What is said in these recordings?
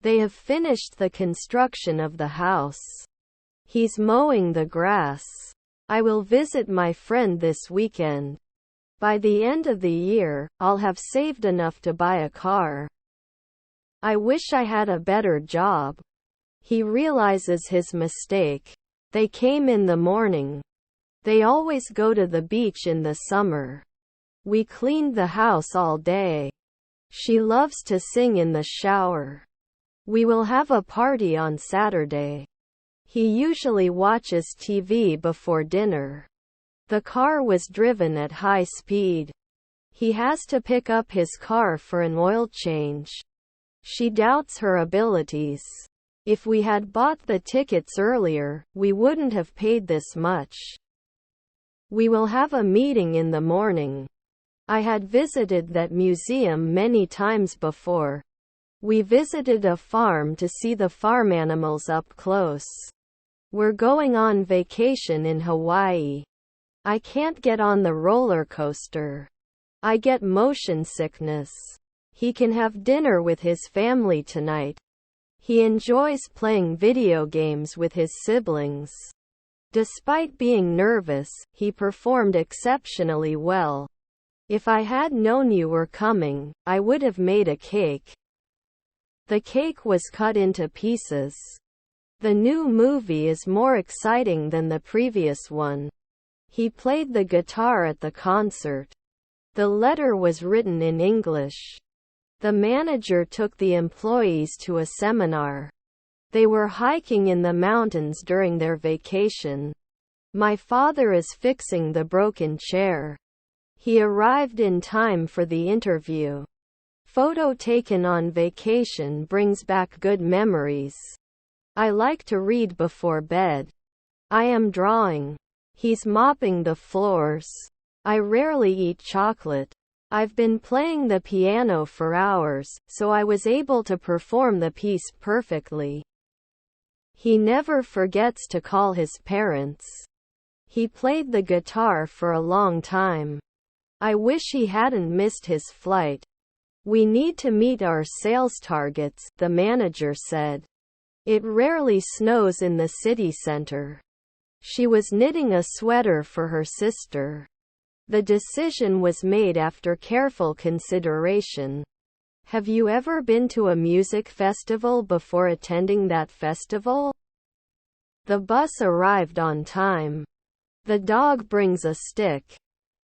They have finished the construction of the house. He's mowing the grass. I will visit my friend this weekend. By the end of the year, I'll have saved enough to buy a car. I wish I had a better job. He realizes his mistake. They came in the morning. They always go to the beach in the summer. We cleaned the house all day. She loves to sing in the shower. We will have a party on Saturday. He usually watches TV before dinner. The car was driven at high speed. He has to pick up his car for an oil change. She doubts her abilities. If we had bought the tickets earlier, we wouldn't have paid this much. We will have a meeting in the morning. I had visited that museum many times before. We visited a farm to see the farm animals up close. We're going on vacation in Hawaii. I can't get on the roller coaster. I get motion sickness. He can have dinner with his family tonight. He enjoys playing video games with his siblings. Despite being nervous, he performed exceptionally well. If I had known you were coming, I would have made a cake. The cake was cut into pieces. The new movie is more exciting than the previous one. He played the guitar at the concert. The letter was written in English. The manager took the employees to a seminar. They were hiking in the mountains during their vacation. My father is fixing the broken chair. He arrived in time for the interview. Photo taken on vacation brings back good memories. I like to read before bed. I am drawing. He's mopping the floors. I rarely eat chocolate. I've been playing the piano for hours, so I was able to perform the piece perfectly. He never forgets to call his parents. He played the guitar for a long time. I wish he hadn't missed his flight. We need to meet our sales targets, the manager said. It rarely snows in the city center. She was knitting a sweater for her sister. The decision was made after careful consideration. Have you ever been to a music festival before attending that festival? The bus arrived on time. The dog brings a stick.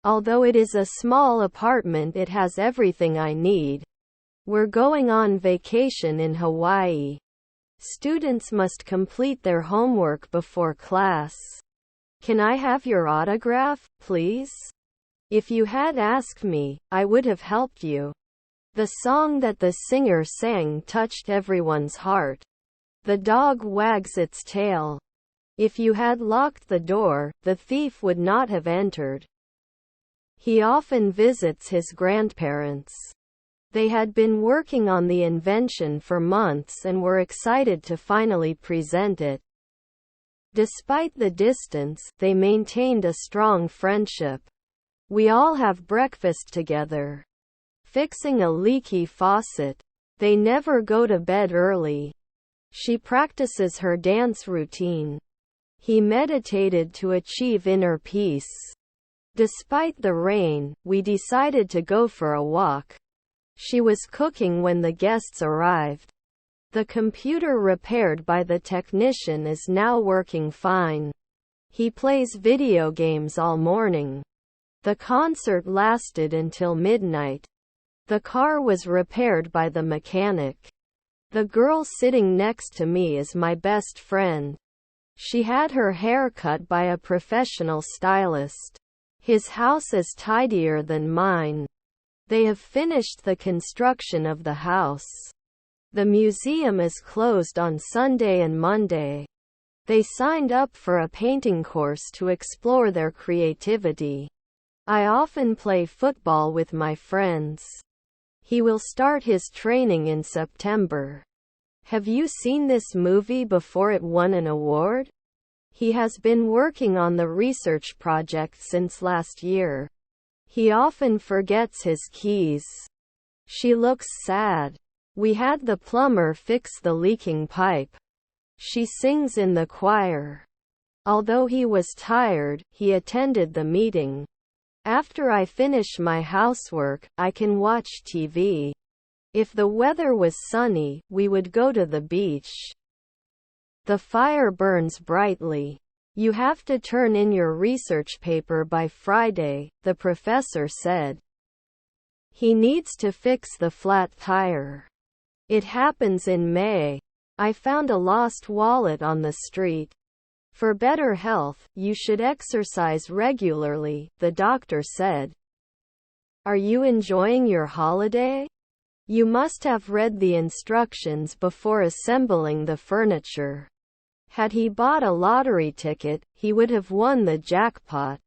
Although it is a small apartment, it has everything I need. We're going on vacation in Hawaii. Students must complete their homework before class. Can I have your autograph, please? If you had asked me, I would have helped you. The song that the singer sang touched everyone's heart. The dog wags its tail. If you had locked the door, the thief would not have entered. He often visits his grandparents. They had been working on the invention for months and were excited to finally present it. Despite the distance, they maintained a strong friendship. We all have breakfast together. Fixing a leaky faucet. They never go to bed early. She practices her dance routine. He meditated to achieve inner peace. Despite the rain, we decided to go for a walk. She was cooking when the guests arrived. The computer repaired by the technician is now working fine. He plays video games all morning. The concert lasted until midnight. The car was repaired by the mechanic. The girl sitting next to me is my best friend. She had her hair cut by a professional stylist. His house is tidier than mine. They have finished the construction of the house. The museum is closed on Sunday and Monday. They signed up for a painting course to explore their creativity. I often play football with my friends. He will start his training in September. Have you seen this movie before it won an award? He has been working on the research project since last year. He often forgets his keys. She looks sad. We had the plumber fix the leaking pipe. She sings in the choir. Although he was tired, he attended the meeting. After I finish my housework, I can watch TV. If the weather was sunny, we would go to the beach. The fire burns brightly. You have to turn in your research paper by Friday, the professor said. He needs to fix the flat tire. It happens in May. I found a lost wallet on the street. For better health, you should exercise regularly, the doctor said. Are you enjoying your holiday? You must have read the instructions before assembling the furniture. Had he bought a lottery ticket, he would have won the jackpot.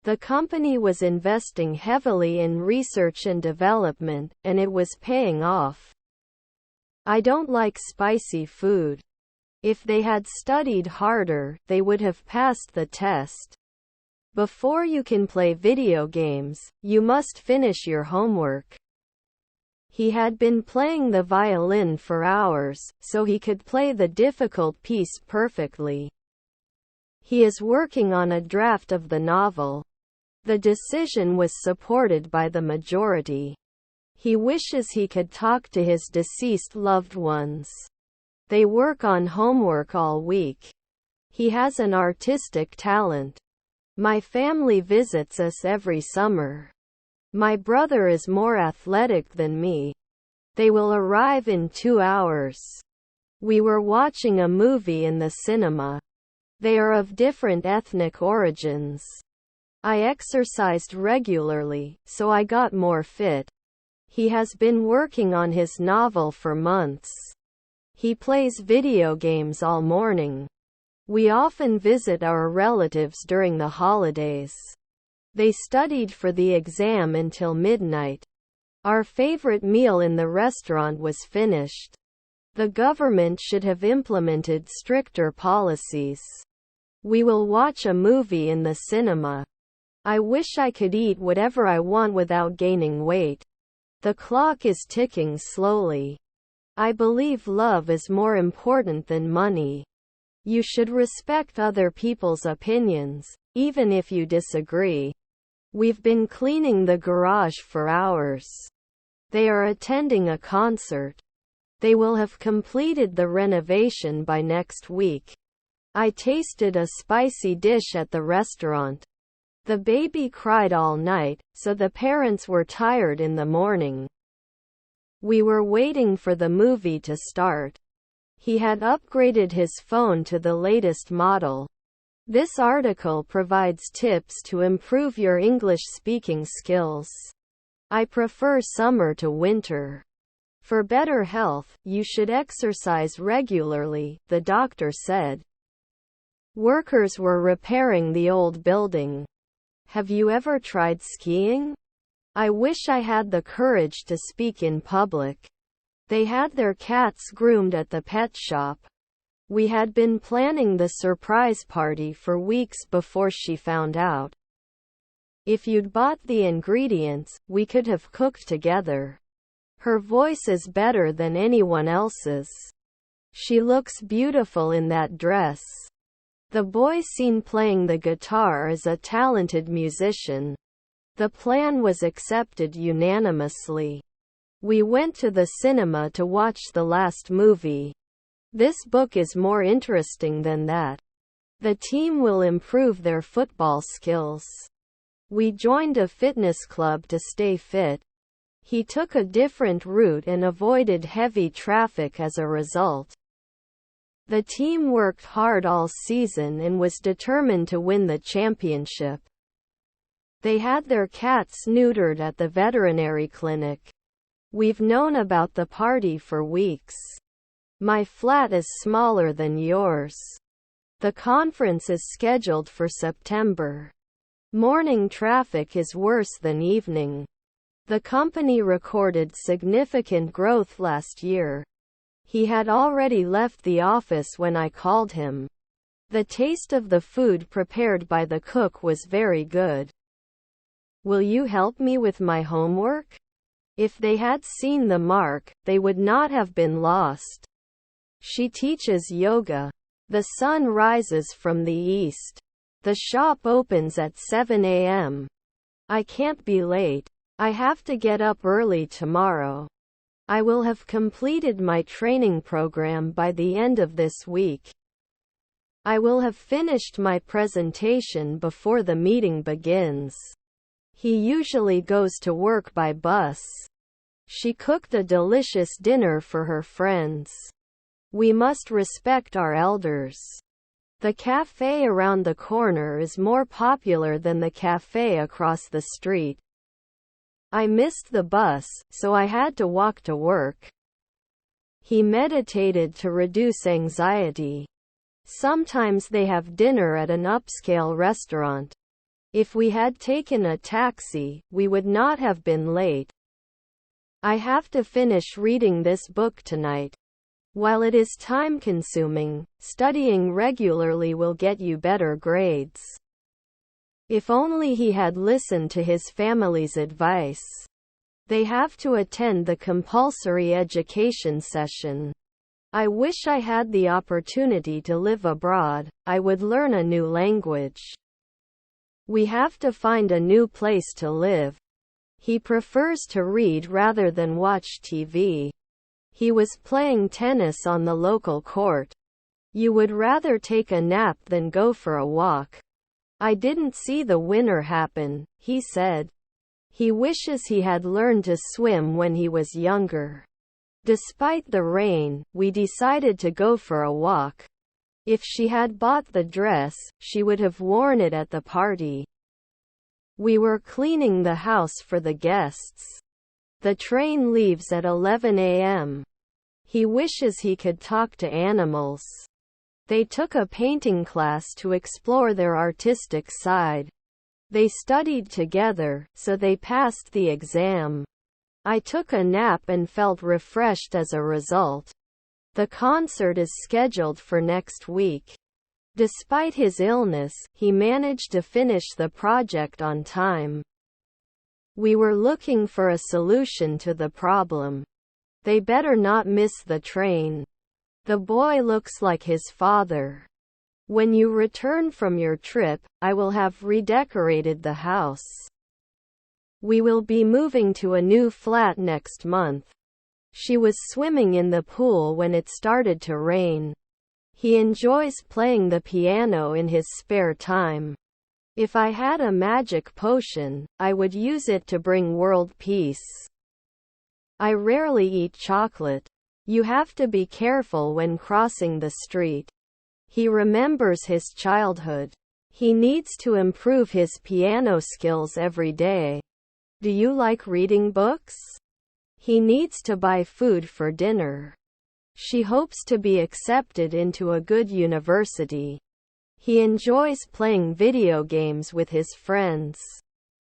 The company was investing heavily in research and development, and it was paying off. I don't like spicy food. If they had studied harder, they would have passed the test. Before you can play video games, you must finish your homework. He had been playing the violin for hours, so he could play the difficult piece perfectly. He is working on a draft of the novel. The decision was supported by the majority. He wishes he could talk to his deceased loved ones. They work on homework all week. He has an artistic talent. My family visits us every summer. My brother is more athletic than me. They will arrive in 2 hours. We were watching a movie in the cinema. They are of different ethnic origins. I exercised regularly, so I got more fit. He has been working on his novel for months. He plays video games all morning. We often visit our relatives during the holidays. They studied for the exam until midnight. Our favorite meal in the restaurant was finished. The government should have implemented stricter policies. We will watch a movie in the cinema. I wish I could eat whatever I want without gaining weight. The clock is ticking slowly. I believe love is more important than money. You should respect other people's opinions, even if you disagree. We've been cleaning the garage for hours. They are attending a concert. They will have completed the renovation by next week. I tasted a spicy dish at the restaurant. The baby cried all night, so the parents were tired in the morning. We were waiting for the movie to start. He had upgraded his phone to the latest model. This article provides tips to improve your English speaking skills. I prefer summer to winter. For better health, you should exercise regularly, the doctor said. Workers were repairing the old building. Have you ever tried skiing? I wish I had the courage to speak in public. They had their cats groomed at the pet shop. We had been planning the surprise party for weeks before she found out. If you'd bought the ingredients, we could have cooked together. Her voice is better than anyone else's. She looks beautiful in that dress. The boy seen playing the guitar is a talented musician. The plan was accepted unanimously. We went to the cinema to watch the last movie. This book is more interesting than that. The team will improve their football skills. We joined a fitness club to stay fit. He took a different route and avoided heavy traffic as a result. The team worked hard all season and was determined to win the championship. They had their cats neutered at the veterinary clinic. We've known about the party for weeks. My flat is smaller than yours. The conference is scheduled for September. Morning traffic is worse than evening. The company recorded significant growth last year. He had already left the office when I called him. The taste of the food prepared by the cook was very good. Will you help me with my homework? If they had seen the mark, they would not have been lost. She teaches yoga. The sun rises from the east. The shop opens at 7 a.m. I can't be late. I have to get up early tomorrow. I will have completed my training program by the end of this week. I will have finished my presentation before the meeting begins. He usually goes to work by bus. She cooked a delicious dinner for her friends. We must respect our elders. The cafe around the corner is more popular than the cafe across the street. I missed the bus, so I had to walk to work. He meditated to reduce anxiety. Sometimes they have dinner at an upscale restaurant. If we had taken a taxi, we would not have been late. I have to finish reading this book tonight. While it is time-consuming, studying regularly will get you better grades. If only he had listened to his family's advice. They have to attend the compulsory education session. I wish I had the opportunity to live abroad. I would learn a new language. We have to find a new place to live. He prefers to read rather than watch TV. He was playing tennis on the local court. You would rather take a nap than go for a walk. I didn't see the winner happen, he said. He wishes he had learned to swim when he was younger. Despite the rain, we decided to go for a walk. If she had bought the dress, she would have worn it at the party. We were cleaning the house for the guests. The train leaves at 11 a.m. He wishes he could talk to animals. They took a painting class to explore their artistic side. They studied together, so they passed the exam. I took a nap and felt refreshed as a result. The concert is scheduled for next week. Despite his illness, he managed to finish the project on time. We were looking for a solution to the problem. They better not miss the train. The boy looks like his father. When you return from your trip, I will have redecorated the house. We will be moving to a new flat next month. She was swimming in the pool when it started to rain. He enjoys playing the piano in his spare time. If I had a magic potion, I would use it to bring world peace. I rarely eat chocolate. You have to be careful when crossing the street. He remembers his childhood. He needs to improve his piano skills every day. Do you like reading books? He needs to buy food for dinner. She hopes to be accepted into a good university. He enjoys playing video games with his friends.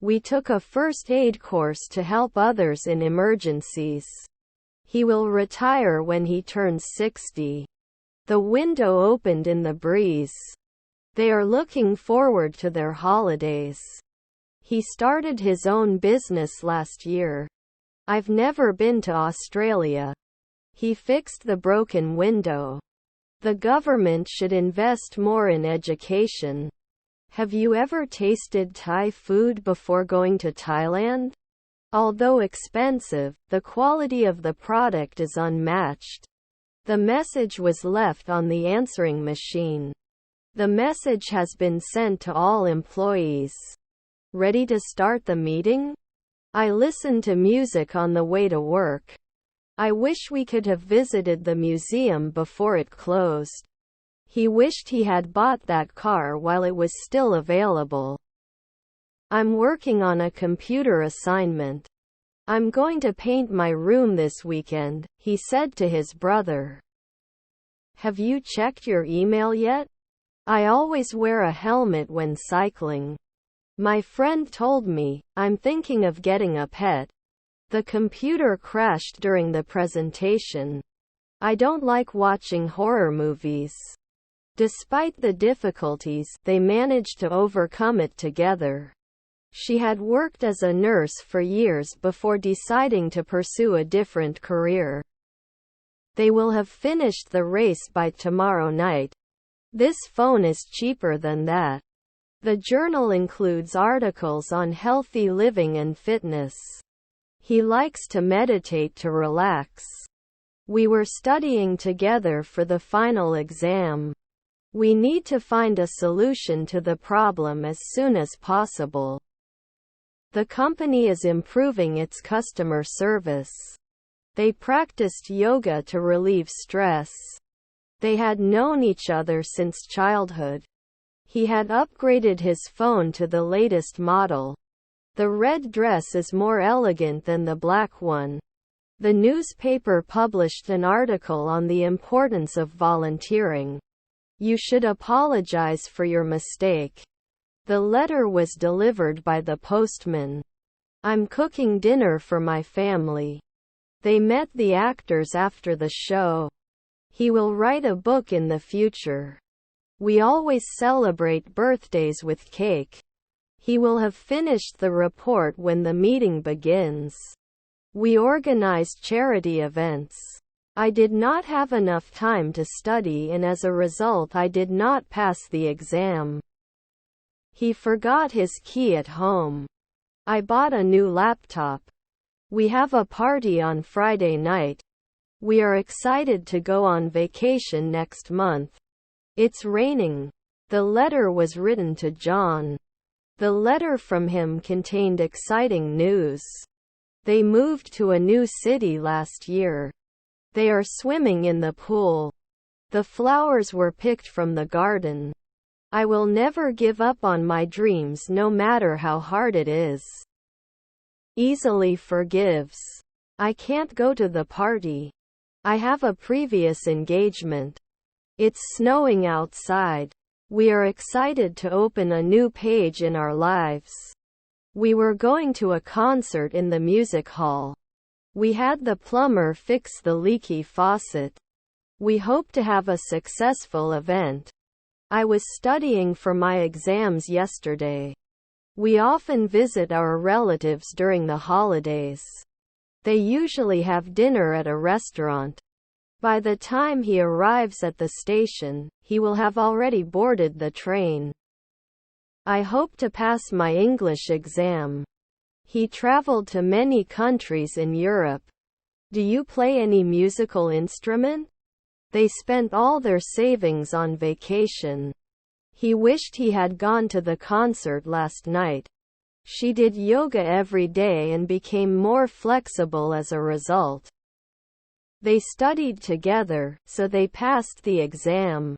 We took a first aid course to help others in emergencies. He will retire when he turns 60. The window opened in the breeze. They are looking forward to their holidays. He started his own business last year. I've never been to Australia. He fixed the broken window. The government should invest more in education. Have you ever tasted Thai food before going to Thailand? Although expensive, the quality of the product is unmatched. The message was left on the answering machine. The message has been sent to all employees. Ready to start the meeting? I listened to music on the way to work. I wish we could have visited the museum before it closed. He wished he had bought that car while it was still available. I'm working on a computer assignment. I'm going to paint my room this weekend, he said to his brother. Have you checked your email yet? I always wear a helmet when cycling. My friend told me, I'm thinking of getting a pet. The computer crashed during the presentation. I don't like watching horror movies. Despite the difficulties, they managed to overcome it together. She had worked as a nurse for years before deciding to pursue a different career. They will have finished the race by tomorrow night. This phone is cheaper than that. The journal includes articles on healthy living and fitness. He likes to meditate to relax. We were studying together for the final exam. We need to find a solution to the problem as soon as possible. The company is improving its customer service. They practiced yoga to relieve stress. They had known each other since childhood. He had upgraded his phone to the latest model. The red dress is more elegant than the black one. The newspaper published an article on the importance of volunteering. You should apologize for your mistake. The letter was delivered by the postman. I'm cooking dinner for my family. They met the actors after the show. He will write a book in the future. We always celebrate birthdays with cake. He will have finished the report when the meeting begins. We organized charity events. I did not have enough time to study and as a result I did not pass the exam. He forgot his key at home. I bought a new laptop. We have a party on Friday night. We are excited to go on vacation next month. It's raining. The letter was written to John. The letter from him contained exciting news. They moved to a new city last year. They are swimming in the pool. The flowers were picked from the garden. I will never give up on my dreams no matter how hard it is. Easily forgives. I can't go to the party. I have a previous engagement. It's snowing outside. We are excited to open a new page in our lives. We were going to a concert in the music hall. We had the plumber fix the leaky faucet. We hope to have a successful event. I was studying for my exams yesterday. We often visit our relatives during the holidays. They usually have dinner at a restaurant. By the time he arrives at the station, he will have already boarded the train. I hope to pass my English exam. He traveled to many countries in Europe. Do you play any musical instrument? They spent all their savings on vacation. He wished he had gone to the concert last night. She did yoga every day and became more flexible as a result. They studied together, so they passed the exam.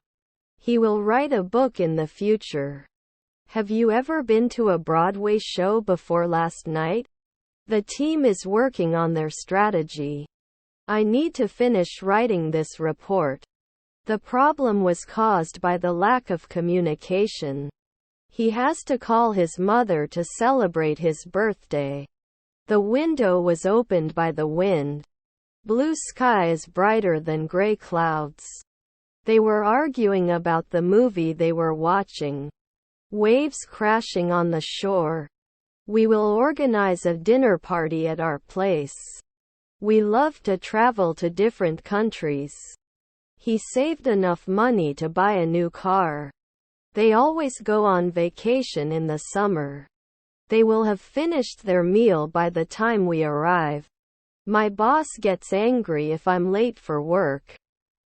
He will write a book in the future. Have you ever been to a Broadway show before last night? The team is working on their strategy. I need to finish writing this report. The problem was caused by the lack of communication. He has to call his mother to celebrate his birthday. The window was opened by the wind. Blue sky is brighter than gray clouds. They were arguing about the movie they were watching. Waves crashing on the shore. We will organize a dinner party at our place. We love to travel to different countries. He saved enough money to buy a new car. They always go on vacation in the summer. They will have finished their meal by the time we arrive. My boss gets angry if I'm late for work.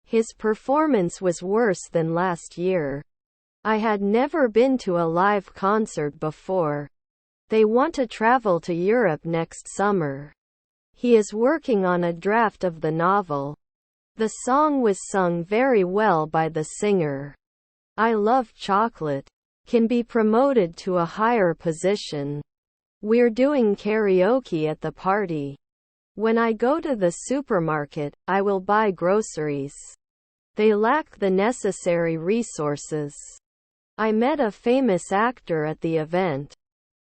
His performance was worse than last year. I had never been to a live concert before. They want to travel to Europe next summer. He is working on a draft of the novel. The song was sung very well by the singer. I love chocolate. Can be promoted to a higher position. We're doing karaoke at the party. When I go to the supermarket, I will buy groceries. They lack the necessary resources. I met a famous actor at the event.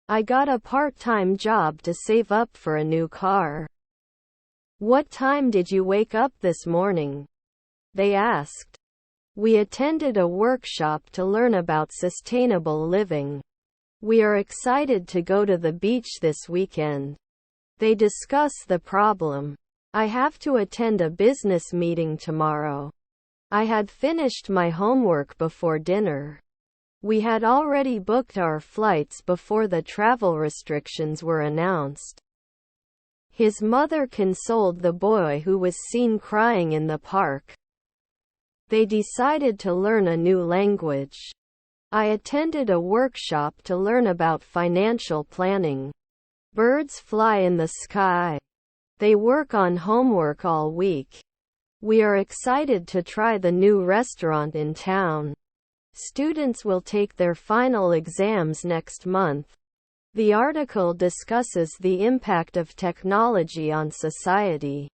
I got a part-time job to save up for a new car. What time did you wake up this morning? They asked. We attended a workshop to learn about sustainable living. We are excited to go to the beach this weekend. They discuss the problem. I have to attend a business meeting tomorrow. I had finished my homework before dinner. We had already booked our flights before the travel restrictions were announced. His mother consoled the boy who was seen crying in the park. They decided to learn a new language. I attended a workshop to learn about financial planning. Birds fly in the sky. They work on homework all week. We are excited to try the new restaurant in town. Students will take their final exams next month. The article discusses the impact of technology on society.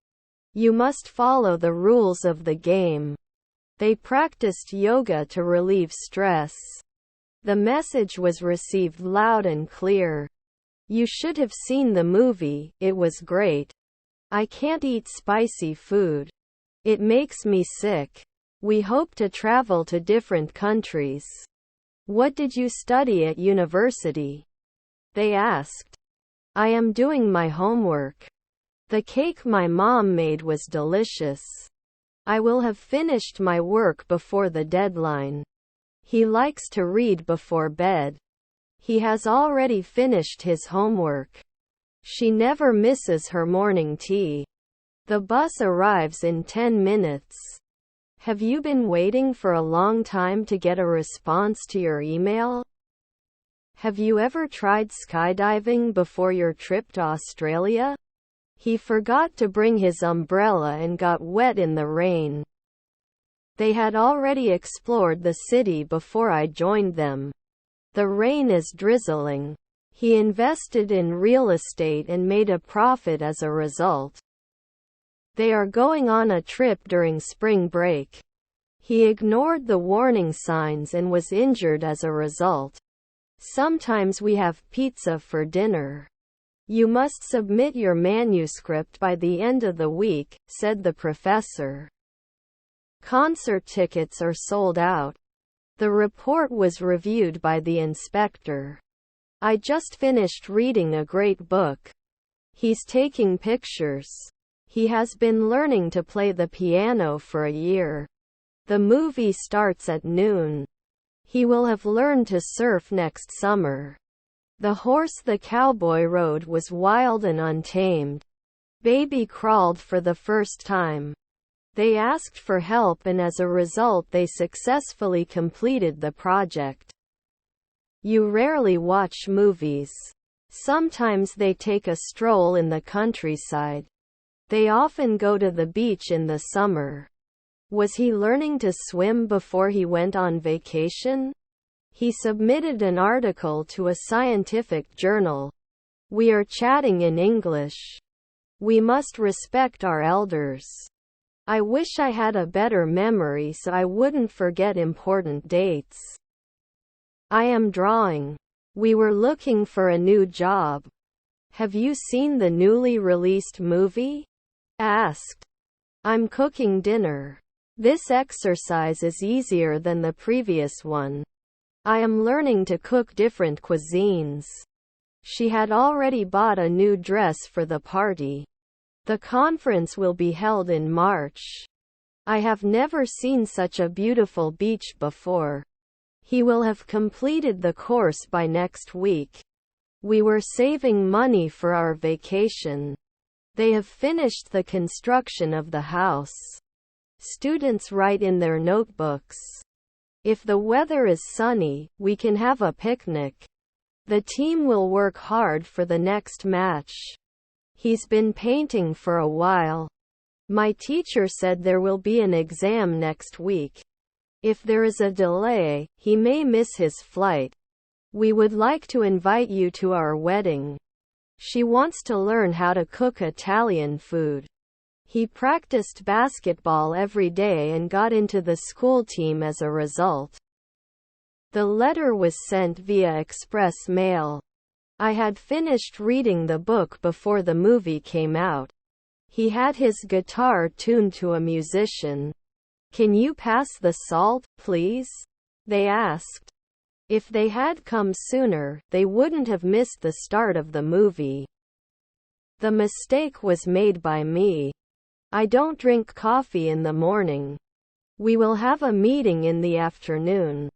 You must follow the rules of the game. They practiced yoga to relieve stress. The message was received loud and clear. You should have seen the movie, it was great. I can't eat spicy food. It makes me sick. We hope to travel to different countries. What did you study at university? They asked. I am doing my homework. The cake my mom made was delicious. I will have finished my work before the deadline. He likes to read before bed. He has already finished his homework. She never misses her morning tea. The bus arrives in 10 minutes. Have you been waiting for a long time to get a response to your email? Have you ever tried skydiving before your trip to Australia? He forgot to bring his umbrella and got wet in the rain. They had already explored the city before I joined them. The rain is drizzling. He invested in real estate and made a profit as a result. They are going on a trip during spring break. He ignored the warning signs and was injured as a result. Sometimes we have pizza for dinner. You must submit your manuscript by the end of the week, said the professor. Concert tickets are sold out. The report was reviewed by the inspector. I just finished reading a great book. He's taking pictures. He has been learning to play the piano for a year. The movie starts at noon. He will have learned to surf next summer. The horse the cowboy rode was wild and untamed. Baby crawled for the first time. They asked for help and as a result they successfully completed the project. You rarely watch movies. Sometimes they take a stroll in the countryside. They often go to the beach in the summer. Was he learning to swim before he went on vacation? He submitted an article to a scientific journal. We are chatting in English. We must respect our elders. I wish I had a better memory so I wouldn't forget important dates. I am drawing. We were looking for a new job. Have you seen the newly released movie? Asked. I'm cooking dinner. This exercise is easier than the previous one. I am learning to cook different cuisines. She had already bought a new dress for the party. The conference will be held in March. I have never seen such a beautiful beach before. He will have completed the course by next week. We were saving money for our vacation. They have finished the construction of the house. Students write in their notebooks. If the weather is sunny, we can have a picnic. The team will work hard for the next match. He's been painting for a while. My teacher said there will be an exam next week. If there is a delay, he may miss his flight. We would like to invite you to our wedding. She wants to learn how to cook Italian food. He practiced basketball every day and got into the school team as a result. The letter was sent via express mail. I had finished reading the book before the movie came out. He had his guitar tuned to a musician. Can you pass the salt, please? They asked. If they had come sooner, they wouldn't have missed the start of the movie. The mistake was made by me. I don't drink coffee in the morning. We will have a meeting in the afternoon.